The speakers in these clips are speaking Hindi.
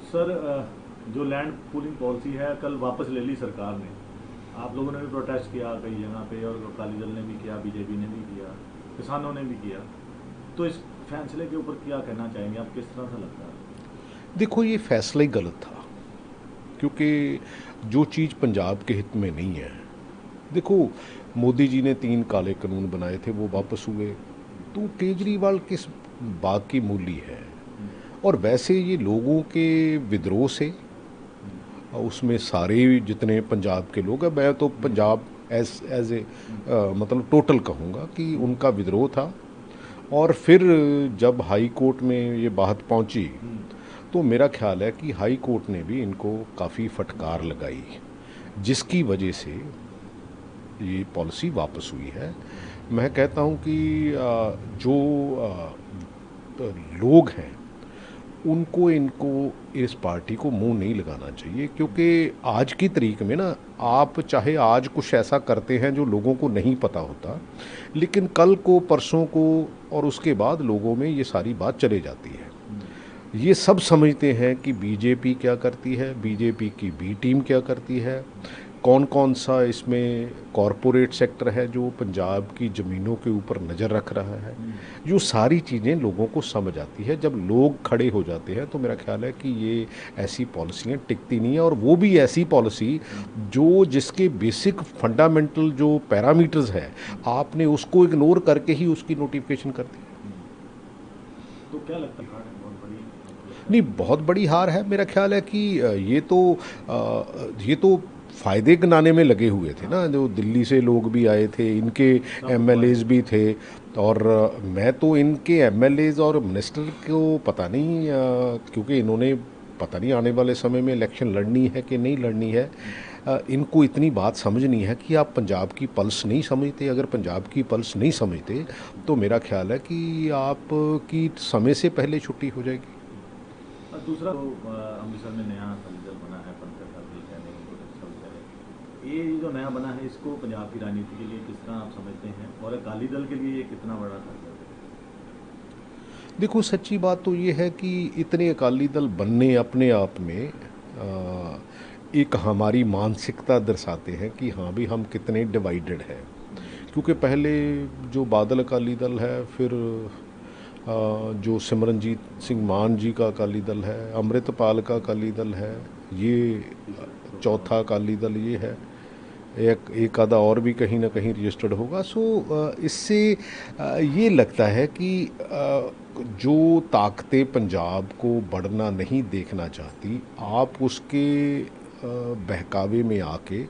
सर, जो लैंड पूलिंग पॉलिसी है कल वापस ले ली सरकार ने। आप लोगों ने भी प्रोटेस्ट किया कई जगह पे, और अकाली दल ने भी किया, बीजेपी ने भी किया, किसानों ने भी किया। तो इस फैसले के ऊपर क्या कहना चाहेंगे आप, किस तरह से लगता है? देखो, ये फैसला ही गलत था, क्योंकि जो चीज़ पंजाब के हित में नहीं है। देखो, मोदी जी ने 3 काले कानून बनाए थे, वो वापस हुए। तो केजरीवाल किस बाग की मूली है? और वैसे ये लोगों के विद्रोह से, उसमें सारे जितने पंजाब के लोग हैं, मैं तो पंजाब एज ए मतलब टोटल कहूँगा कि उनका विद्रोह था। और फिर जब हाई कोर्ट में ये बात पहुंची, तो मेरा ख्याल है कि हाई कोर्ट ने भी इनको काफ़ी फटकार लगाई, जिसकी वजह से ये पॉलिसी वापस हुई है। मैं कहता हूं कि जो लोग हैं, उनको इनको इस पार्टी को मुंह नहीं लगाना चाहिए, क्योंकि आज की तारीख में ना, आप चाहे आज कुछ ऐसा करते हैं जो लोगों को नहीं पता होता, लेकिन कल को, परसों को और उसके बाद लोगों में ये सारी बात चले जाती है। ये सब समझते हैं कि बीजेपी क्या करती है, बीजेपी की बी टीम क्या करती है, कौन कौन सा इसमें कॉरपोरेट सेक्टर है जो पंजाब की ज़मीनों के ऊपर नज़र रख रहा है। जो सारी चीज़ें लोगों को समझ आती है, जब लोग खड़े हो जाते हैं, तो मेरा ख्याल है कि ये ऐसी पॉलिसियाँ टिकती नहीं है। और वो भी ऐसी पॉलिसी जो जिसके बेसिक फंडामेंटल जो पैरामीटर्स है, आपने उसको इग्नोर करके ही उसकी नोटिफिकेशन कर दी। तो क्या लगता है, बहुत बड़ी आपको लगता नहीं, है? बहुत बड़ी हार है। मेरा ख्याल है कि ये तो फ़ायदे गिनाने में लगे हुए थे हाँ, ना, जो दिल्ली से लोग भी आए थे, इनके सब बड़े। एमएलएज भी थे। और मैं तो इनके एमएलएज और मिनिस्टर को पता नहीं, क्योंकि इन्होंने पता नहीं आने वाले समय में इलेक्शन लड़नी है कि नहीं लड़नी है। इनको इतनी बात समझ नहीं है कि आप पंजाब की पल्स नहीं समझते। अगर पंजाब की पल्स नहीं समझते, तो मेरा ख्याल है कि आपकी समय से पहले छुट्टी हो जाएगी। और दूसरा तो अमृतसर में नया अकाली दल बना है, पंकज अकाली कह लें, प्रोटेस्ट कह लें। ये जो नया बना है, इसको पंजाब की राजनीति के लिए किस तरह आप समझते हैं, और अकाली दल के लिए ये कितना बड़ा खतरा है? देखो, सच्ची बात तो ये है कि इतने अकाली दल बनने अपने आप में एक हमारी मानसिकता दर्शाते हैं कि हाँ भी, हम कितने डिवाइडेड हैं। क्योंकि पहले जो बादल अकाली दल है, फिर जो सिमरनजीत सिंह मान जी का अकाली दल है, अमृतपाल का अकाली दल है, ये तीसरा चौथा। चौथा अकाली दल ये है। एक आधा और भी कहीं ना कहीं रजिस्टर्ड होगा। सो इससे ये लगता है कि जो ताकतें पंजाब को बढ़ना नहीं देखना चाहती, आप उसके बहकावे में आके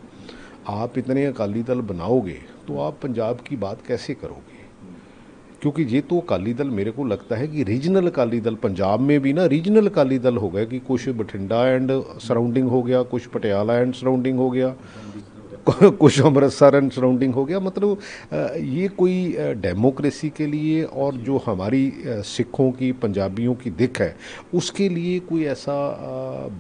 आप इतने अकाली दल बनाओगे, तो आप पंजाब की बात कैसे करोगे? क्योंकि ये तो अकाली दल, मेरे को लगता है कि रीजनल अकाली दल पंजाब में भी ना, रीजनल अकाली दल हो गए कि कुछ बठिंडा एंड सराउंडिंग हो गया, कुछ पटियाला एंड सराउंडिंग हो गया, कुछ अमृतसर हो गया। कुछ अमृतसर एंड सराउंडिंग हो गया। मतलब ये कोई डेमोक्रेसी के लिए और अच्छी जो बात है। हमारी सिखों की, पंजाबियों की दिख है, उसके लिए कोई ऐसा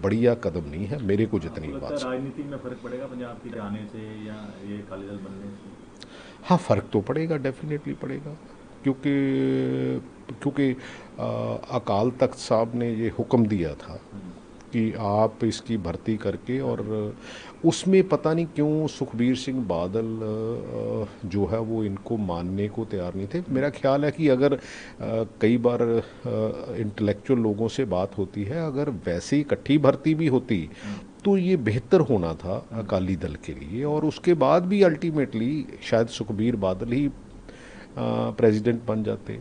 बढ़िया कदम नहीं है, मेरे को आपको जितनी लगता है बात। राजनीति में फर्क पड़ेगा पंजाब की जाने से, या ये अकाली दल बनने से? हाँ, फ़र्क तो पड़ेगा, डेफिनेटली पड़ेगा। क्योंकि क्योंकि अकाल तख्त साहब ने ये हुक्म दिया था हम्म। कि आप इसकी भर्ती करके, और उसमें पता नहीं क्यों सुखबीर सिंह बादल जो है वो इनको मानने को तैयार नहीं थे। मेरा ख्याल है कि अगर कई बार इंटेलेक्चुअल लोगों से बात होती है, अगर वैसे इकट्ठी भर्ती भी होती, हम्म। तो ये बेहतर होना था हम्म। अकाली दल के लिए, और उसके बाद भी अल्टीमेटली शायद सुखबीर बादल ही प्रेसिडेंट बन जाते।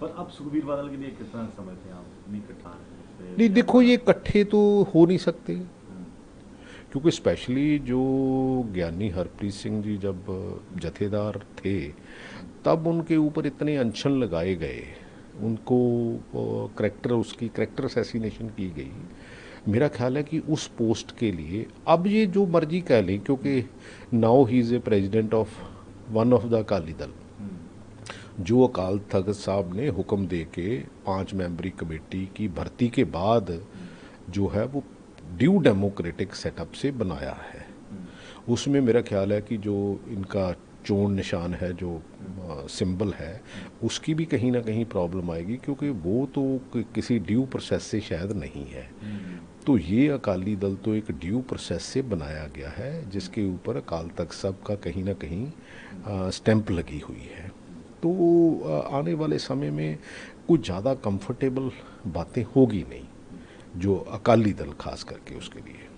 पर अब सुखबीर बादल के लिए कितना समझते हैं आप, इतनी इकट्ठा है नहीं, से देखो, ज्यादा? ये इकट्ठे तो हो नहीं सकते, हम्म। क्योंकि स्पेशली जो ज्ञानी हरप्रीत सिंह जी जब जथेदार थे, तब उनके ऊपर इतने अनशन लगाए गए, उनको करेक्टर, उसकी करेक्टर असैसिनेशन की गई। मेरा ख्याल है कि उस पोस्ट के लिए अब ये जो मर्जी कह लें, क्योंकि now he is a president of one of the Akali Dal. हम्म। जो अकाल तख्त साहब ने हुक्म दे के 5 मेंबरी कमेटी की भर्ती के बाद हम्म। जो है वो ड्यू डेमोक्रेटिक सेटअप से बनाया है, हम्म। उसमें मेरा ख्याल है कि जो इनका चोन निशान है, जो सिंबल है, उसकी भी कहीं ना कहीं प्रॉब्लम आएगी, क्योंकि वो तो किसी ड्यू प्रोसेस से शायद नहीं है। तो ये अकाली दल तो एक ड्यू प्रोसेस से बनाया गया है, जिसके ऊपर अकाल तख्त साहब का कहीं ना कहीं स्टैंप लगी हुई है। तो आने वाले समय में कुछ ज़्यादा कंफर्टेबल बातें होगी नहीं, जो अकाली दल खास करके उसके लिए।